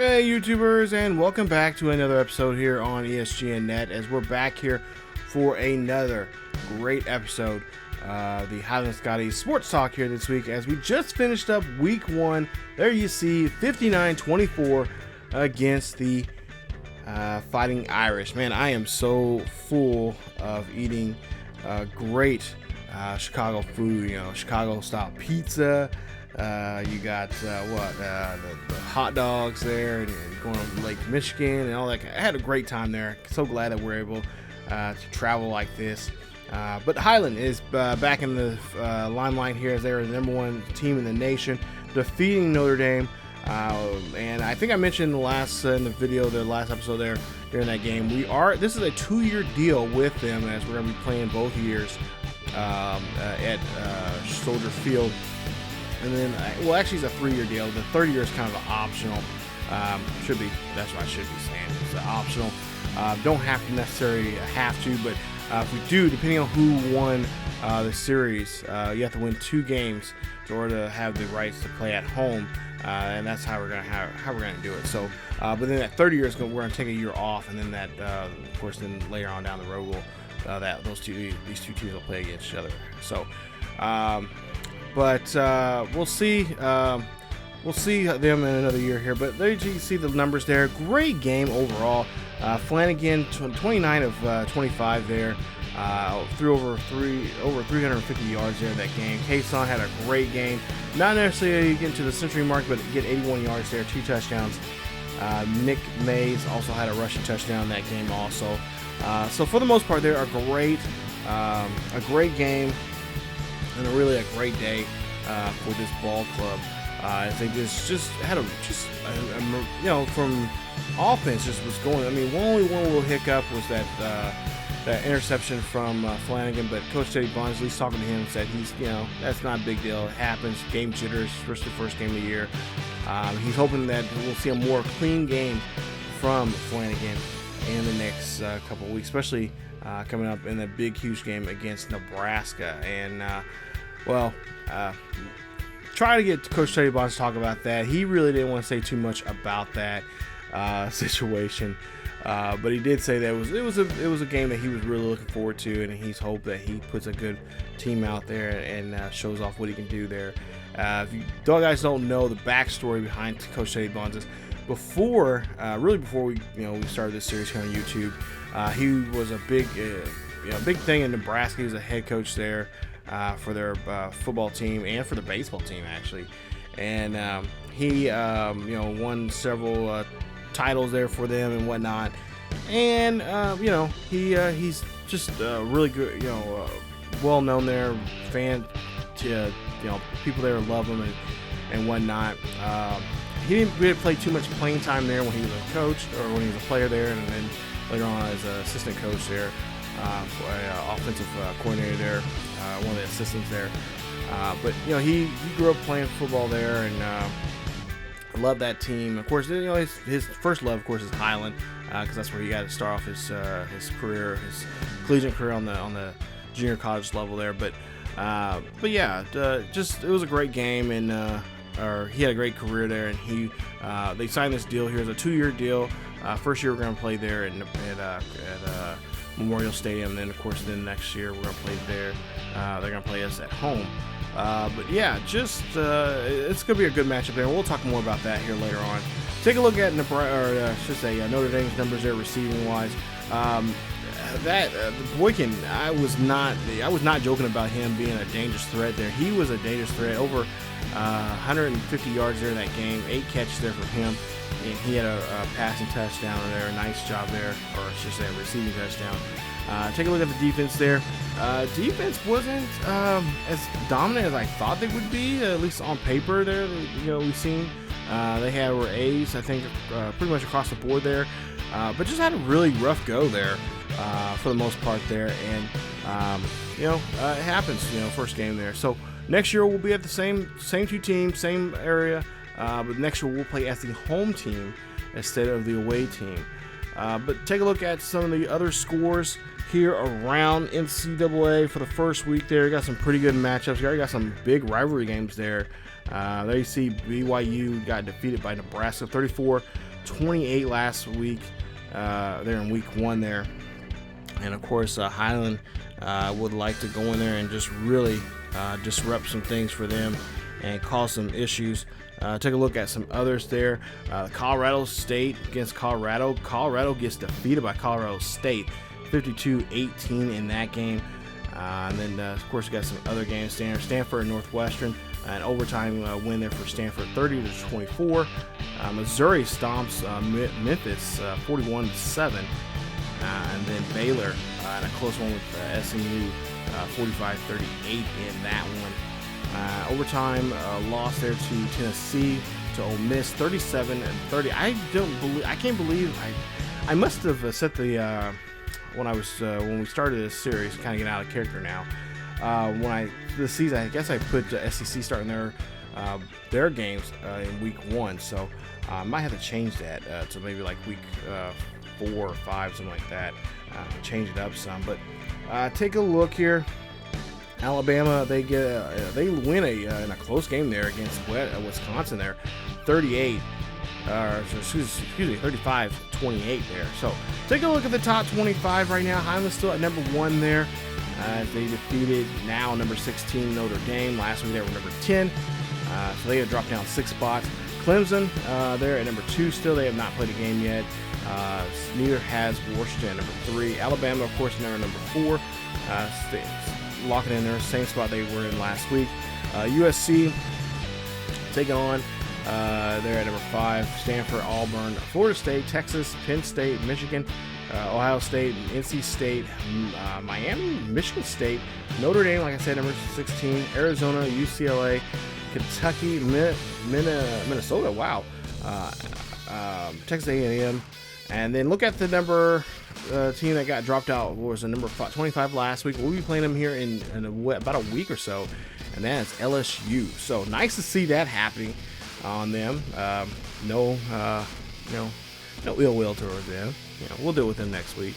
Hey YouTubers, and welcome back to another episode here on ESGNet, as we're back here for another great episode, the Highland Scotties Sports Talk here this week, as we just finished up week one. There you see 59-24 against the Fighting Irish. Man, I am so full of eating great Chicago food, Chicago style pizza. You got the hot dogs there, and going to Lake Michigan and all that. I had a great time there. So glad that we're able to travel like this. But Highland is back in the limelight here, as they're the #1 team in the nation, defeating Notre Dame. And I think I mentioned in the video, the last episode there during that game, this is a 2-year deal with them, as we're going to be playing both years at Soldier Field. And then, well, actually, it's a 3-year deal. The third year is kind of optional. That's what I should be saying. It's optional. Don't have to necessarily have to, but if we do, depending on who won the series, you have to win 2 games in order to have the rights to play at home, and that's how we're gonna do it. So, but then that third year we're gonna take a year off, and then that, of course, then later on down the road, these two teams will play against each other. So. But we'll see. We'll see them in another year here. But there you see the numbers there. Great game overall. Flanagan, 29 of 25 there. Threw over 350 yards there in that game. Kason had a great game. Not necessarily getting to the century mark, but get 81 yards there, 2 touchdowns. Nick Mays also had a rushing touchdown in that game also. So for the most part, they're a great game. And really a great day for this ball club, as they just had from offense just was going. I mean, only one little hiccup was that interception from Flanagan, but Coach Teddy Bonds, at least talking to him, said that's not a big deal. It happens, game jitters, especially the first game of the year. He's hoping that we'll see a more clean game from Flanagan in the next couple of weeks, especially coming up in the big, huge game against Nebraska. And try to get Coach Teddy Bonds to talk about that. He really didn't want to say too much about that situation, but he did say that it was a game that he was really looking forward to, and he's hoped that he puts a good team out there and shows off what he can do there. If you guys don't know the backstory behind Coach Teddy Bonds, is before we started this series here on YouTube, he was a big thing in Nebraska. He was a head coach there for their football team and for the baseball team, actually. And he won several titles there for them and whatnot. And he's just really good, well known there, fan to people there love him and whatnot. He didn't really play too much playing time there when he was a coach or when he was a player there, and then later on as an assistant coach there, offensive coordinator there, one of the assistants there. But he grew up playing football there, and loved that team. Of course, his first love, of course, is Highland, because that's where he got to start off his career, his collegiate career on the junior college level there. But yeah, it was a great game, and he had a great career there, and they signed this deal here. It's a 2-year deal. First year we're going to play there at Memorial Stadium, and then of course next year we're going to play there. They're going to play us at home. But yeah, it's going to be a good matchup there, and we'll talk more about that here later on. Take a look at Notre Dame's numbers there receiving wise. Boykin, I was not joking about him being a dangerous threat there. He was a dangerous threat. Over 150 yards there in that game, 8 catches there from him, and he had a passing touchdown there. A nice job there, or I should say a receiving touchdown. Take a look at the defense there. Defense wasn't as dominant as I thought they would be, at least on paper there. We've seen they were A's, I think, pretty much across the board there, but just had a really rough go there for the most part there. And it happens, first game there. So next year we'll be at the same 2 teams, same area, but next year we'll play as the home team instead of the away team. But take a look at some of the other scores here around NCAA for the first week there. You got some pretty good matchups. You already got some big rivalry games there. There you see BYU got defeated by Nebraska 34 28 last week there in week 1 there. And of course, Highland would like to go in there and just really disrupt some things for them and cause some issues. Take a look at some others there. Colorado State against Colorado. Colorado gets defeated by Colorado State 52-18 in that game. And then, of course, we got some other games. Stanford and Northwestern. An overtime win there for Stanford, 30-24. Missouri stomps Memphis 41-7. And then Baylor in a close one with SMU 45-38 in that one. Overtime loss there to Tennessee, to Ole Miss 37-30. I can't believe I must have set the when we started this series, kind of getting out of character now. This season, I guess I put SEC starting their games in week 1, so I might have to change that to maybe like week 4 or 5, something like that. Change it up some, but take a look here. Alabama, they win in a close game there against Wisconsin there, 35-28 there. So take a look at the top 25 right now. Highland's still at number 1 there. They defeated now number 16 Notre Dame. Last week they were number 10, so they have dropped down 6 spots. Clemson, they're at number 2 still. They have not played a game yet. Neither has Washington, number 3. Alabama, of course, now number 4. Locking in their same spot they were in last week. USC taking on, they're at number 5. Stanford, Auburn, Florida State, Texas, Penn State, Michigan, Ohio State, NC State, Miami, Michigan State, Notre Dame, like I said, number 16, Arizona, UCLA, Kentucky, Minnesota, wow, Texas A&M, and then look at the number team that got dropped out. Was the number 25 last week. We'll be playing them here in about a week or so, and that's LSU. So nice to see that happening on them. No ill will towards them. We'll deal with them next week.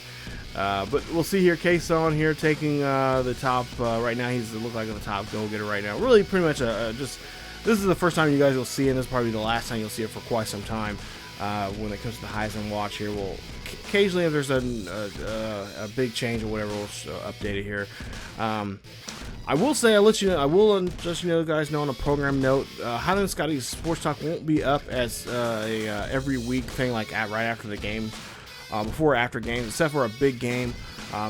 But we'll see here. Kason here taking the top right now. He's look like the top go-getter right now. Really, pretty much this is the first time you guys will see it, and this is probably the last time you'll see it for quite some time. When it comes to the Heisman Watch here, we'll occasionally, if there's a big change or whatever, we'll update it here. I will say, I will just guys know on a program note, Highland Scotties Sports Talk won't be up as a every week thing like right after the game, before or after games, except for a big game.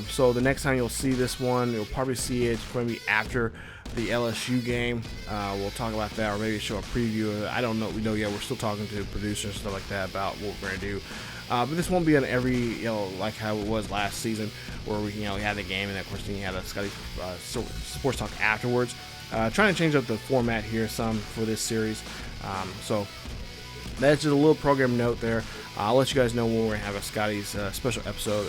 So the next time you'll see this one, you'll probably see it's going to be after the LSU game. We'll talk about that, or maybe show a preview of it. I don't know. We know yet. We're still talking to producers and stuff like that about what we're going to do. But this won't be on every, like how it was last season, where we had the game, and of course then you had a Scotties Sports Talk afterwards. Trying to change up the format here some for this series. So that's just a little program note there. I'll let you guys know when we're going to have a Scotties special episode,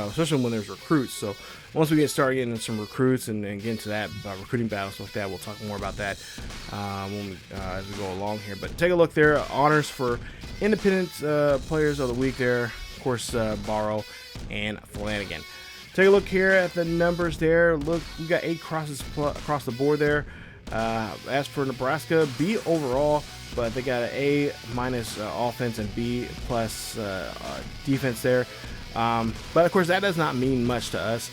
especially when there's recruits. So once we get started getting some recruits and get into that recruiting battle, stuff like that, we'll talk more about that as we go along here. But take a look there. Honors for Independent Players of the Week there. Of course, Barrow and Flanagan. Take a look here at the numbers there. Look, we got 8 crosses across the board there. As for Nebraska, B overall, but they got an A- offense and B+ defense there. But of course, that does not mean much to us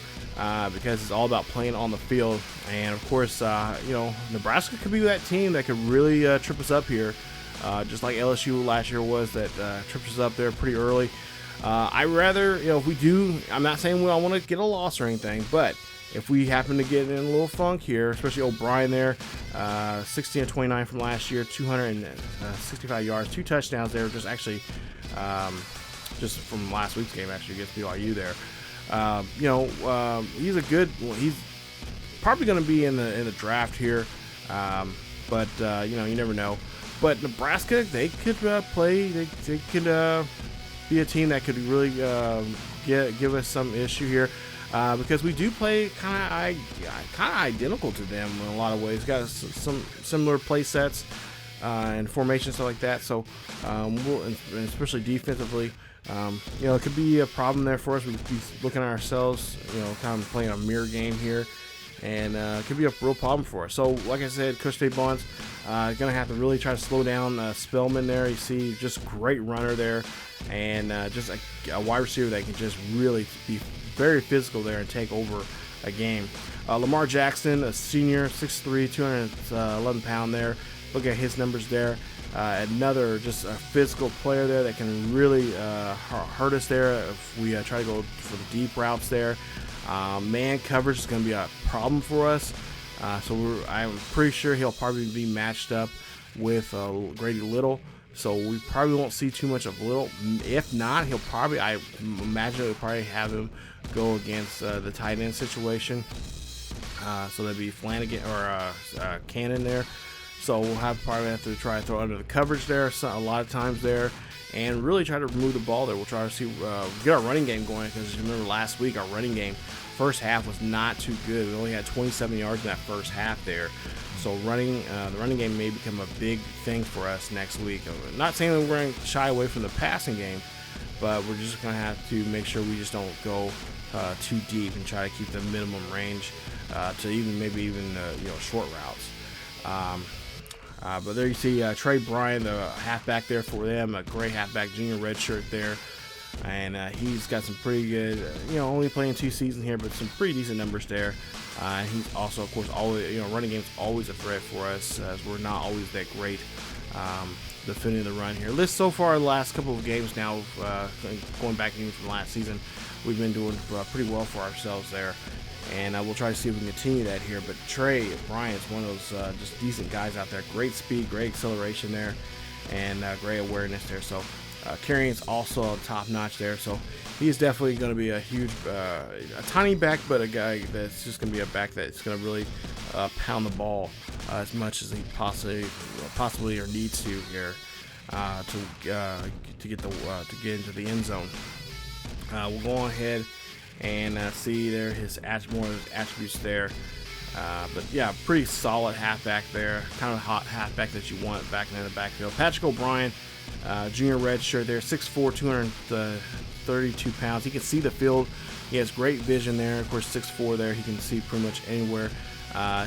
because it's all about playing on the field. And of course, Nebraska could be that team that could really trip us up here, just like LSU last year was, that tripped us up there pretty early. I rather, if we do, I'm not saying I want to get a loss or anything, but if we happen to get in a little funk here, especially O'Brien there, 16-29 from last year, 265 yards, 2 touchdowns there, just from last week's game actually against BYU there. He's a good. He's probably going to be in the draft here, but you never know. But Nebraska, they could play. They could be a team that could really give us some issue here. Because we do play kind of identical to them in a lot of ways. Got some similar play sets and formations, stuff like that. So and especially defensively, it could be a problem there for us. We'd be looking at ourselves, kind of playing a mirror game here. and could be a real problem for us. So, like I said, Coach Dave Bonds going to have to really try to slow down Spellman there. You see, just great runner there, and just a wide receiver that can just really be very physical there and take over a game. Lamar Jackson, a senior, 6'3", 211 pound there. Look at his numbers there. Another just a physical player there that can really hurt us there if we try to go for the deep routes there. Man coverage is going to be a problem for us. So I'm pretty sure he'll probably be matched up with Grady Little. So we probably won't see too much of Little. If not, I imagine we'll probably have him go against the tight end situation. So that'd be Flanagan or Cannon there. So we'll probably have to try to throw under the coverage there a lot of times there, and really try to remove the ball there. We'll try to see get our running game going, because you remember last week our running game first half was not too good. We only had 27 yards in that first half there. So the running game may become a big thing for us next week. I'm not saying that we're going to shy away from the passing game, but we're just going to have to make sure we just don't go too deep and try to keep the minimum range to maybe even short routes. But there you see Trey Bryan, the halfback there for them, a great halfback, junior red shirt there. And he's got some pretty good, only playing 2 seasons here, but some pretty decent numbers there. He's also, of course, always, running game's always a threat for us, as we're not always that great defending the run here. So far, the last couple of games now, going back even from last season, we've been doing pretty well for ourselves there. And we'll try to see if we can continue that here. But Trey Bryan is one of those just decent guys out there. Great speed, great acceleration there, and great awareness there. So carrying's also top notch there. So he's definitely going to be a huge, a tiny back, but a guy that's just going to be a back that's going to really pound the ball as much as he possibly or needs to here to get into the end zone. We'll go on ahead and see there more of his attributes there. But yeah, pretty solid halfback there. Kind of a hot halfback that you want back in the backfield. Patrick O'Brien, junior red shirt there, 6'4", 232 pounds. He can see the field. He has great vision there. Of course, 6'4" there. He can see pretty much anywhere.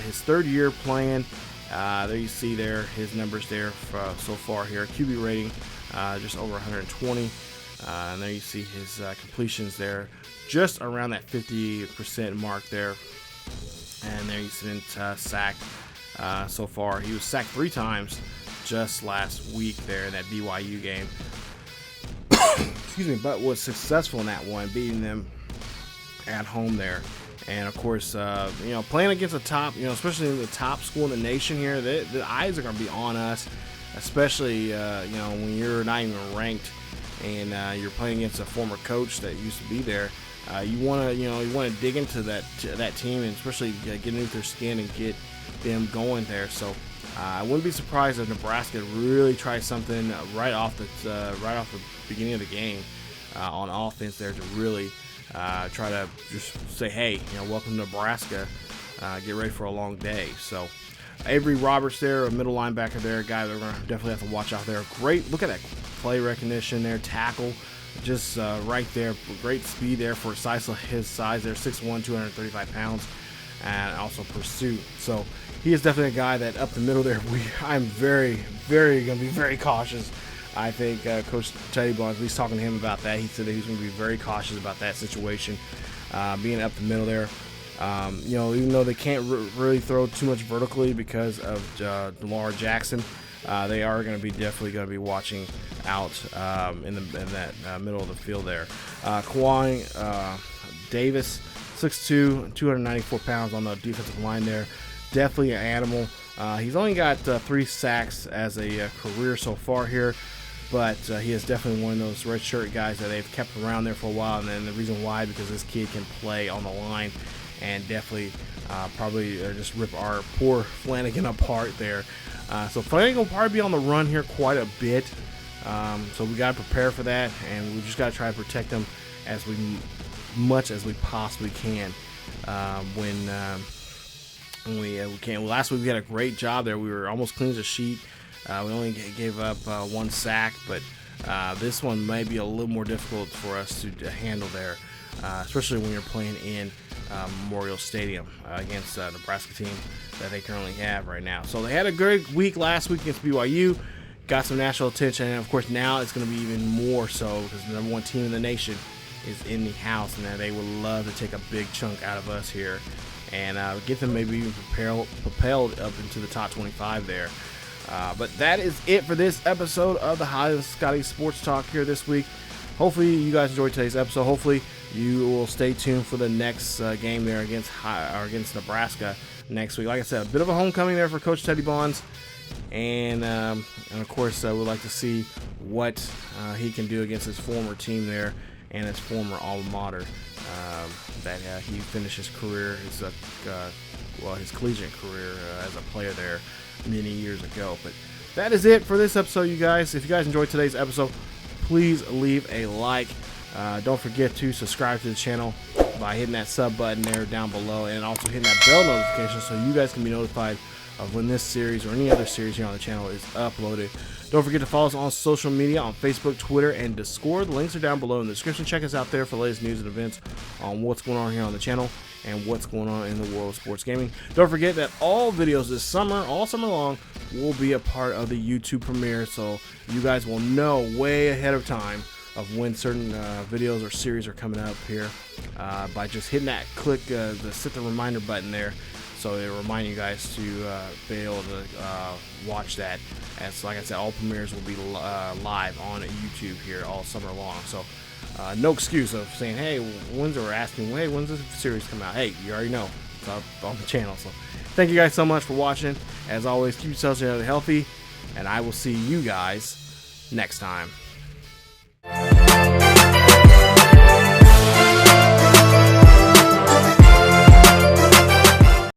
His third year playing. There you see there his numbers there so far here. QB rating just over 120. And there you see his completions there, just around that 50% mark there. And there he's been sacked so far. He was sacked 3 times just last week there in that BYU game. Excuse me, but was successful in that one, beating them at home there. And of course, playing against a top, especially the top school in the nation here, the eyes are going to be on us, especially when you're not even ranked. And you're playing against a former coach that used to be there. You want to dig into that team, and especially get into their skin and get them going there. So I wouldn't be surprised if Nebraska really tries something right off the beginning of the game on offense there to really try to just say, hey, welcome to Nebraska. Get ready for a long day. So Avery Roberts there, a middle linebacker there, a guy that we're going to definitely have to watch out there. Great, look at that play recognition there, tackle, just right there. Great speed there for his size there, 6'1", 235 pounds, and also pursuit. So he is definitely a guy that up the middle there, I'm very, very going to be very cautious. I think Coach Teddy Bonds, at least talking to him about that, he said that he's going to be very cautious about that situation, being up the middle there. Even though they can't really throw too much vertically because of Lamar Jackson, they are definitely going to be watching out in that middle of the field there. Kawhi Davis, 6'2", 294 pounds on the defensive line there. Definitely an animal. He's only got 3 sacks as a career so far here, but he is definitely one of those red shirt guys that they've kept around there for a while. And then the reason why, because this kid can play on the line and definitely probably just rip our poor Flanagan apart there. So Flanagan will probably be on the run here quite a bit. So we got to prepare for that, and we just got to try to protect them as much as we possibly can when we can. Last week we had a great job there. We were almost clean as a sheet. We only gave up 1 sack, but this one may be a little more difficult for us to handle there, especially when you're playing in Memorial Stadium against the Nebraska team that they currently have right now. So they had a great week last week against BYU, got some national attention, and of course now it's going to be even more so because the #1 team in the nation is in the house, and they would love to take a big chunk out of us here and get them maybe even propelled up into the top 25 there. But that is it for this episode of the Scotties Sports Talk here this week. Hopefully you guys enjoyed today's episode. Hopefully you will stay tuned for the next game there against Nebraska next week. Like I said, a bit of a homecoming there for Coach Teddy Bonds, and of course we'd like to see what he can do against his former team there and his former alma mater that he finished his career, his collegiate career as a player there many years ago. But that is it for this episode, you guys. If you guys enjoyed today's episode, please leave a like. Don't forget to subscribe to the channel by hitting that sub button there down below, and also hitting that bell notification so you guys can be notified of when this series or any other series here on the channel is uploaded. Don't forget to follow us on social media on Facebook, Twitter, and Discord. The links are down below in the description. Check us out there for the latest news and events on what's going on here on the channel and what's going on in the world of sports gaming. Don't forget that all videos this summer, all summer long, will be a part of the YouTube premiere, so you guys will know way ahead of time of when certain videos or series are coming up here by just hitting that set the reminder button there, so it'll remind you guys to be able to watch that. As like I said, all premieres will be live on YouTube here all summer long. So no excuse of saying, hey, when's this series come out? Hey, you already know it's up on the channel. So thank you guys so much for watching. As always, keep yourselves healthy, and I will see you guys next time.